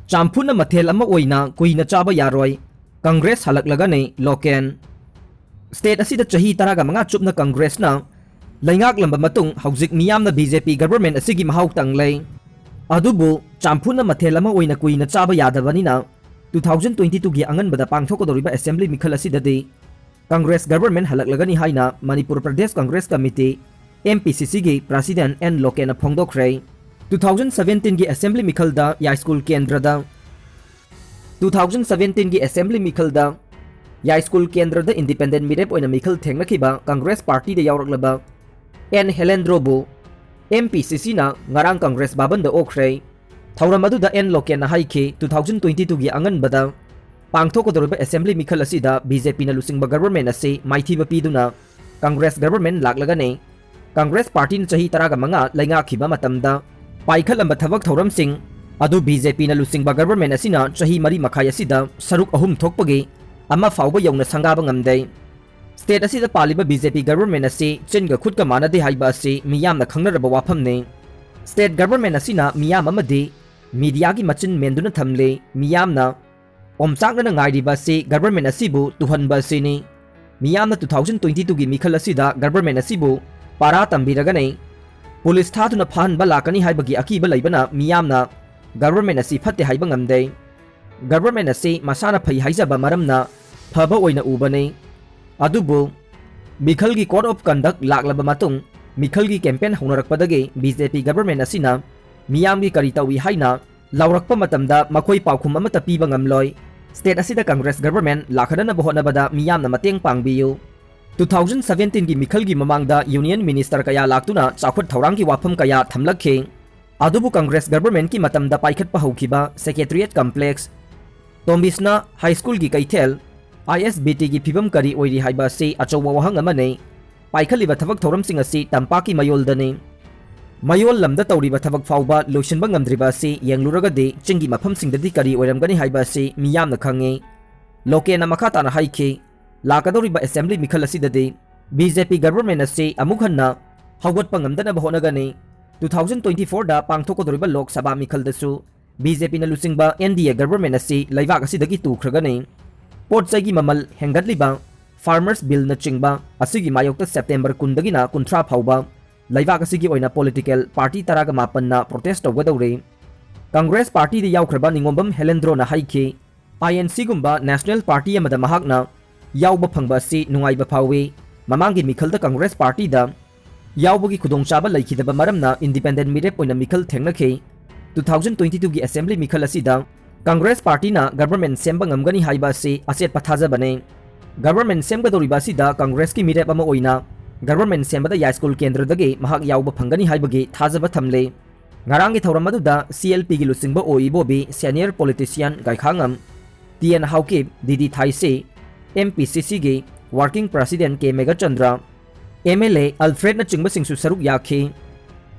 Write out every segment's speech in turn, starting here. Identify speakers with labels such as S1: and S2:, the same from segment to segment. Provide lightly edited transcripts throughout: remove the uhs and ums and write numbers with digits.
S1: Chamfutna Mathel ama Oina Kuina Chaba Yaroi Congress Hallaklagani Loken State asida chahi taraga mga chupna Congress na laingak lamba matung hauzik miyamna BJP government asigi mahawk tanglay adubu Chamfutna Mathel ama Oina Kuina Chaba yadabanina 2022 gi anganbada pangthokodoriba assembly mikhal asidadi Congress government Hallaklagani haina Manipur Pradesh Congress Committee MPCC gi President N Loken phongdokre 2017 gi assembly mikhalda ya school kendrada 2017 gi assembly mikhalda ya school kendrada independent mirep oina mikhal thengnakiba Congress party da yawraklaba N Helendrobu MPCC na ngarang Congress babanda okre thauram da N Loken na haike 2022 gi anganbada pangthokodoriba assembly mikhal asida BJP na lusingba government ase maithiba piduna Congress government laklagani Congress party na chahi taraga mga laingakhiba matamda paikhalamba thabak thauram sing adu BJP na lusingba government asina chahi mari makhai asida saruk ahum thokpagi ama fauba yongna sangaba ngamdai state asida paliba BJP government ase chinga khutka manade haiba ase miyamna khangnaraba wafamne state government asina miyam amadi media gi machin menduna thamle miyamna omchakna ngairiba ase government asibu tuhanba asini miyamna 2022 gi mikhal asida government asibu para tambiragane police thatuna phanba lakani haibagi akiba laibana miyamna government asi phatte haiba ngamdei government asi masana phai haijaba maramna phaba oina ubane adubu mikhalgi code of conduct laklaba matung mikhalgi campaign haunarakpadagi BJP government asina miyamgi kari tawi haina lawrakpa matamda makhoi paukhum amata piba ngamloi state asida Congress government lakhadana bohonabada miyamna mateng pangbiyu 2017 gi mikhalgi mamangda union minister kaya laktuna chakhut thaurangi wafam kaya thamlakhe adubu Congress government ki matamda paikhat pa haukiba secretariat complex tombisna high school gi kaithel ISBT gi phibam kari oiri haiba se achowa wahang amane paikhaliba thabak thoram sing asi tampaki mayoldani mayol lamda tawriba thabak fawba loishanba ngamdriba se yengluraga de chingi mafam singdadi kari oiramgani haiba se miyamna khange lokena makhata na haike lakadoriba assembly mikhal asidade BJP government ase amukhanna hawatpa ngamdana bahonagani 2024 da pangthokodoriba Lok Sabha mikhal dasu BJP na lusingba NDA government ase laibak asidagi tukhragani potsaigi mamal hengatliba farmers bill na chingba asigi mayokta September 10 dagina 13 phawba laibak asigi oina political party taraga mapan na protest tawgadore Congress party de yawkhraba ningombam Helendro na haike INC gumba national party amada mahakna yawba phangba si nungaiba phawi mamangi mikhalda Congress party da yawbagi khudongchaba laikhidaba maramna independent mirep oina mikhal thengnakhe 2022 gi assembly mikhal asida Congress party na government semba ngamgani haiba se aset pathaja bane government semba doriba sida Congress ki mirep ama oina government semba da ya school kendra dage mahak yawba phangani haibagi thajaba thamle ngarangi thauramadu da CLP gi lusingba oibobi senior politician gaikhangam TN Hauke Didi Thaise MPCC ge working president ke Megachandra MLA Alfred na chingba singsu saruk yakhe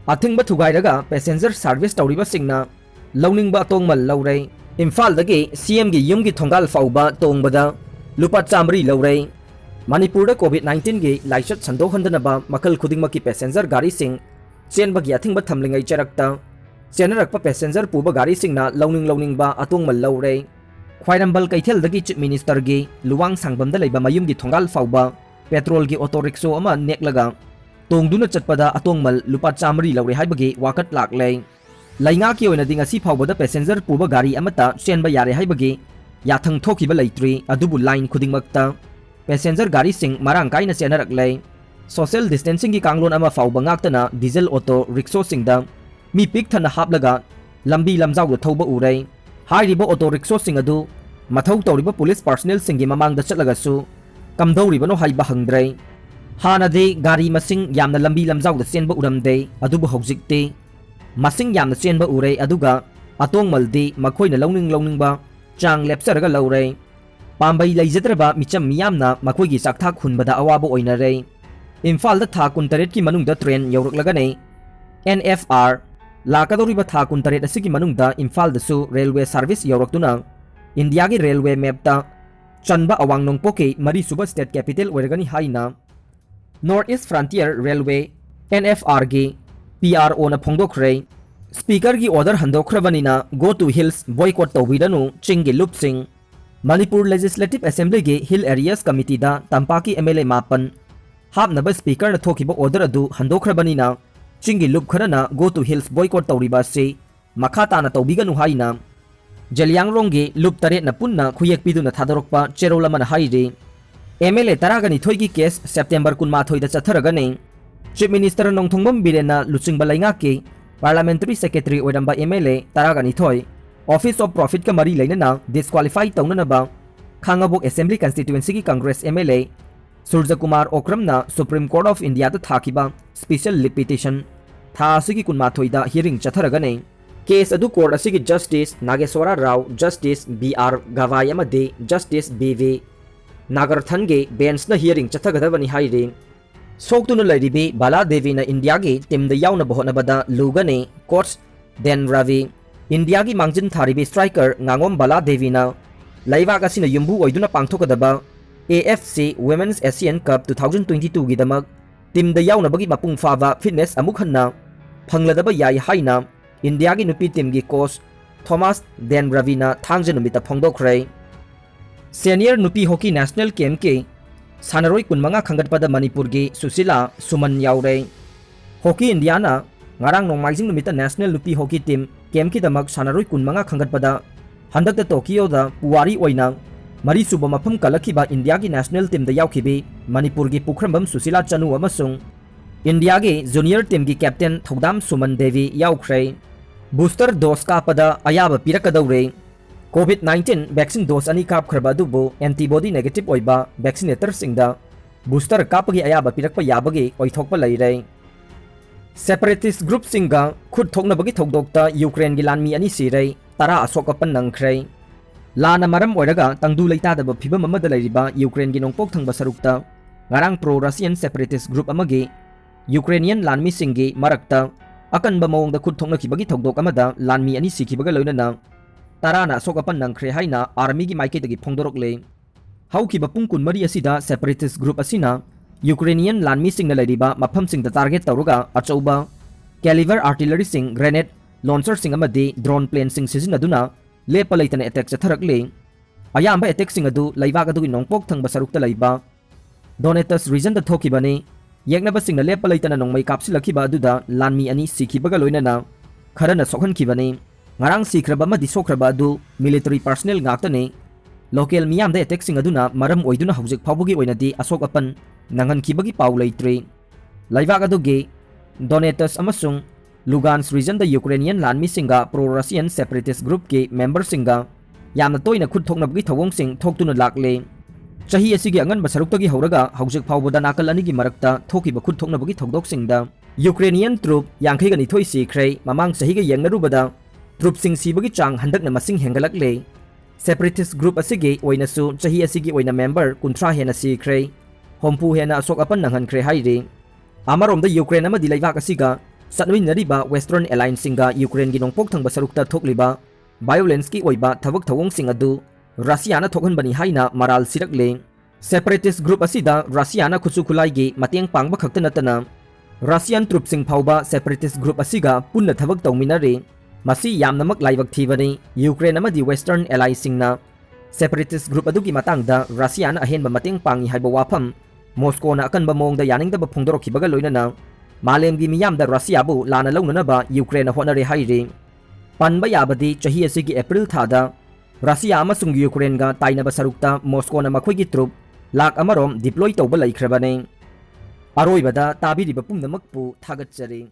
S1: athingba thugairaga passenger service tawriba singna lawningba tongmal lawrei Imphal dage CM ge yumgi thongal fauba tongbada lupa chamri lawrei Manipur da COVID-19 ge laishat sandohandanaba makal khudingmaki passenger gari sing chenba gi athingba thamlingai charakta chenarakpa passenger puba gari singna lawningba atongmal lawrei Khwairambal kaithel dagi chief minister gi luwang sangbamda leiba mayum gi thongal fauba petrol gi auto rickshaw ama neklaga tongduna chatpada atongmal lupa chamri lawre haibagi wakat laklei lainga ki oina dinga si fauba da passenger puba gari amata chenba yare haibagi yathang thokiba leitri adubu line khudingmakta passenger gari sing marang kaina chenaraklei social distancing gi kanglon ama fauba ngaktana diesel auto rickshaw singda mi pik thana haplaga lambi lamjaw da thoba urei hairiba auto rickshaw sing adu mathau tawriba police personnel singi mamangda chatlagasu kamdawriba no haiba hangdrei hanade gari masing yamna lambi lamjaw da chenba uramde adubu hojikte masing yamna chenba urei aduga atongmaldi makhoina lawningba chang lepsaraga lawrei pambai leijadraba micham miyamna makhoigi sakthak hunbada awaba oinarei Imphal da tha 19 ki manungda train yawraklagane NFR lakadoriba tha 19 asigi manungda Imphal dasu railway service yawraktuna India gi railway map ta chanba awang nongpoke mari suba state capital oiragani haina North East Frontier Railway NFR gi PRO na phongdokhrei speaker की order हंदोखरबनीना go to hills boycott तौबीरनु चिंगी लुपसिंग Manipur legislative assembly की हिल areas committee दा तंपाकी MLA मापन हापनब speaker न थोखिब order अदु हंदोखरबनीना चिंगी लुप खरना गो टू हिल्स बॉयकॉट तौरिबा से मखा ताना तौबिगनु हाइना जलियांगरोंगे लुप तरेट न पुन्ना खुयेक पिदुना थादरोकपा चेरोल अमन हाइरे एमएलए तरागनी थोइगी केस सेप्टेम्बर 12 दा चथरगने चीफ मिनिस्टर नोंथोंबम बिरेना लुचिंग बलाइंगा के पार्लियामेंट्री सेक्रेटरी ओरंबा एमएलए तरागनी थोइ ऑफिस ऑफ प्रॉफिट का मरी लेना डिस्क्वालीफाई तौननबा खांगाबोक असेंबली कंस्टिट्यूएंसी की कांग्रेस एमएलए सूर्य कुमार ओक्रमना सुप्रीम कोर्ट ऑफ इंडिया दा थाकिबा स्पेशल लिप पिटिशन था असगी 12 दा हियरिंग चथरगने केस अदु कोर्ट असगी justice Nageswara Rao justice BR Gavai अमदे जस्टिस बीवी नागरथनगे बेंच न हियरिंग चथगदबनी हाइरे सोक्तुन लैरिबे बाला देवी न इंडिया की टीम द याउन बहोनबदा लुगने कोच देन रवि इंडिया की मांगजिन थारिबे स्ट्राइकर nganगोम बाला देवी न लैवाक असिना युम्बु ओइदुना पांगथोकदबा AFC Women's Asian Cup 2022 की दमक टीम द याउनबगी मपुंग फावा फिटनेस अमुक हन्ना फंगलदबा याई हाइना इंडिया की नुपी टीम की कोच थॉमस देन रविना थांगजे नुमिता फोंदोखरे सीनियर नुपी हॉकी नेशनल गेम के सानरोई कुनमंगा खंगटपद मणिपुर की सुशीला सुमन याउरे हॉकी इंडिया ना ngarang nongmaijing numita national nupi hockey team game ki damak sanaroi kunmanga khanggatpada handakta Tokyo da puwari oina mari suba mafam kalakhiba India ki national team da yaukhibi Manipur ki Pukhrambam Susila Chanu amasung India ki junior team ki captain Thodam Suman Devi yaukhrei booster dose kapada ayaba pirakadaure COVID-19 vaccine dose ani kapkhraba dubu antibody negative oiba vaccinator singda booster kapagi ayaba pirakpa yabagi oithokpa leirei separatist group सिंगा खुद थोकनबगी थोकदोक्ता Ukraine की लानमी अनि सिरै तरा असोकपन नंख्रै लाना मरम ओइरगा तंगदु लैतादब फिबम अमद लैरिबा Ukraine की नोंपोक थंगबा सरुक्ता ngarang pro Russian separatist group amagi Ukrainian लानमी सिंगी मरक्ता अकनब मओंगदा खुद थोकनखिबगी थोकदोक अमदा लानमी अनि सिखिबगा लोइनना तराना असोकपन नंख्रै हाइना आर्मी की माइकेतगी फोंदोरokले हौखिबा पुंग कुनमरी असिदा सेपरेटिस्ट ग्रुप असिना यूक्रेनियन लानमी सिंग लैरिबा मफम सिंग टारगेट तौरगा अचौबा कैलिवर आर्टिलरी सिंग ग्रेनेड लॉन्चर सिंग अमदी ड्रोन प्लेन सिंग सिजिनदुना लेप लैतन अटैक चथरकले अयाम्बा अटैक सिंग अदु लैबाग अदुगी नोंपोक थंगबा सरुक्ता लैबा डोनेटस रीजन द थोकिबने येगनबा सिंग लेप लैतन नोंमै कापसिलखिबा अदुदा लानमी अनि सिखिबगा लोइनना खरना सोखनखिबने ngarang सिख्रबा मदि सोख्रबा अदु मिलिटरी पर्सनल गाक्तने लोकल मियाम द अटैक सिंग अदुना मरम ओइदुना हौजिक फावबगी ओइनदि असोकपन नंगनखिबगी पाउ लैत्रे लैबाग अदुगे डोनेटस अमसुंग लुगान्स रीजन द यूक्रेनियन लानमी सिंगा प्रो रशियन सेपरेटिस्ट ग्रुप के मेंबर सिंगा यामना तोइना खुद थोकनबगी थवोंग सिंग थोकतुना लाकले चही असिगी अंगन बसरुक्तगी हौरगा हौजिक फावबदा नाकल अनिगी मरक्ता थोकिबा खुद थोकनबगी थोकदोक सिंगदा यूक्रेनियन ट्रुप यांखैगा निथोइ सिख्रै ममांग चहीगा येंगनरुबदा ट्रुप सिंग सिबगी चांग हंदकना मसिंग हेंगलकले सेपरेटिस्ट ग्रुप असिगी ओइनसु चही असिगी ओइना मेंबर 30 हेना सिख्रै होमपू हेना असोक अपन नंगनख्रे हाइरे अमरोमदा यूक्रेन अमदि लैबाक असिगा सनविनरिबा वेस्टर्न एलायंस सिंगा यूक्रेन की नोंपोक थंगबा सरुक्ता थोकलिबा वायोलेंस की ओइबा थबक थवोंग सिंग अदु रशियाना थोकहनबनी हाइना मराल सिरकले सेपरेटिस्ट ग्रुप असिदा रशियाना खुसु खुलाइगी मतेंग पांगबा खक्ता नतना रशियन ट्रुप सिंग फाउबा सेपरेटिस्ट ग्रुप असिगा पुन्ना थबक तौमिनरे मसी यामनमक लाइबक थीबनी यूक्रेन अमदि वेस्टर्न एलायंस सिंगना सेपरेटिस्ट ग्रुप अदुगी मतंगदा रशियाना अहेनबा मतेंग पांगी हाइबा वाफम मॉस्कोना अकनबा मोंगदा यानिंगदबा फोंदोरखिबगा लोइनना मालेमगी मियामदा रशियाबु लाना लौननबा यूक्रेन होनरे हाइरे पनबा याबदी चही असिगी एप्रिल थादा रशिया अमसुंग यूक्रेनगा ताइनबा सरुक्ता मॉस्कोना मखोइगी ट्रुप लाख अमरोम डिप्लॉय तौबा लैख्रबने अरोइबदा ताबिरिबा पुंगनमकपु थागतचरी।